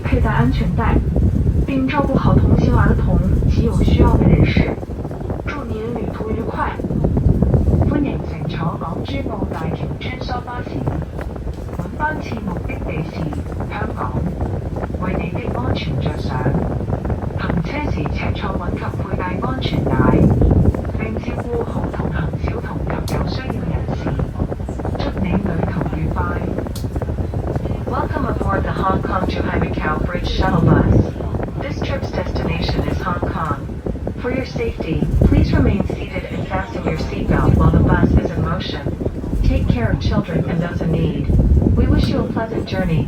佩戴安全带，并照顾好同行儿童及有需要的人士。祝您旅途愉快。歡迎乘坐港珠澳大橋穿梭巴士，本班次目的地是香港。為你的安全着想，行車時赤錯穩及佩戴安全帶，並照顧好同行小童及有需要人士。祝你旅途愉快。Welcome aboard the Hong Kong to Macau Bridge shuttle bus. This trip's destination is Hong Kong. For your safety, please remain seated and fasten your seatbelt while the bus is in motion. Take care of children and those in need. We wish you a pleasant journey.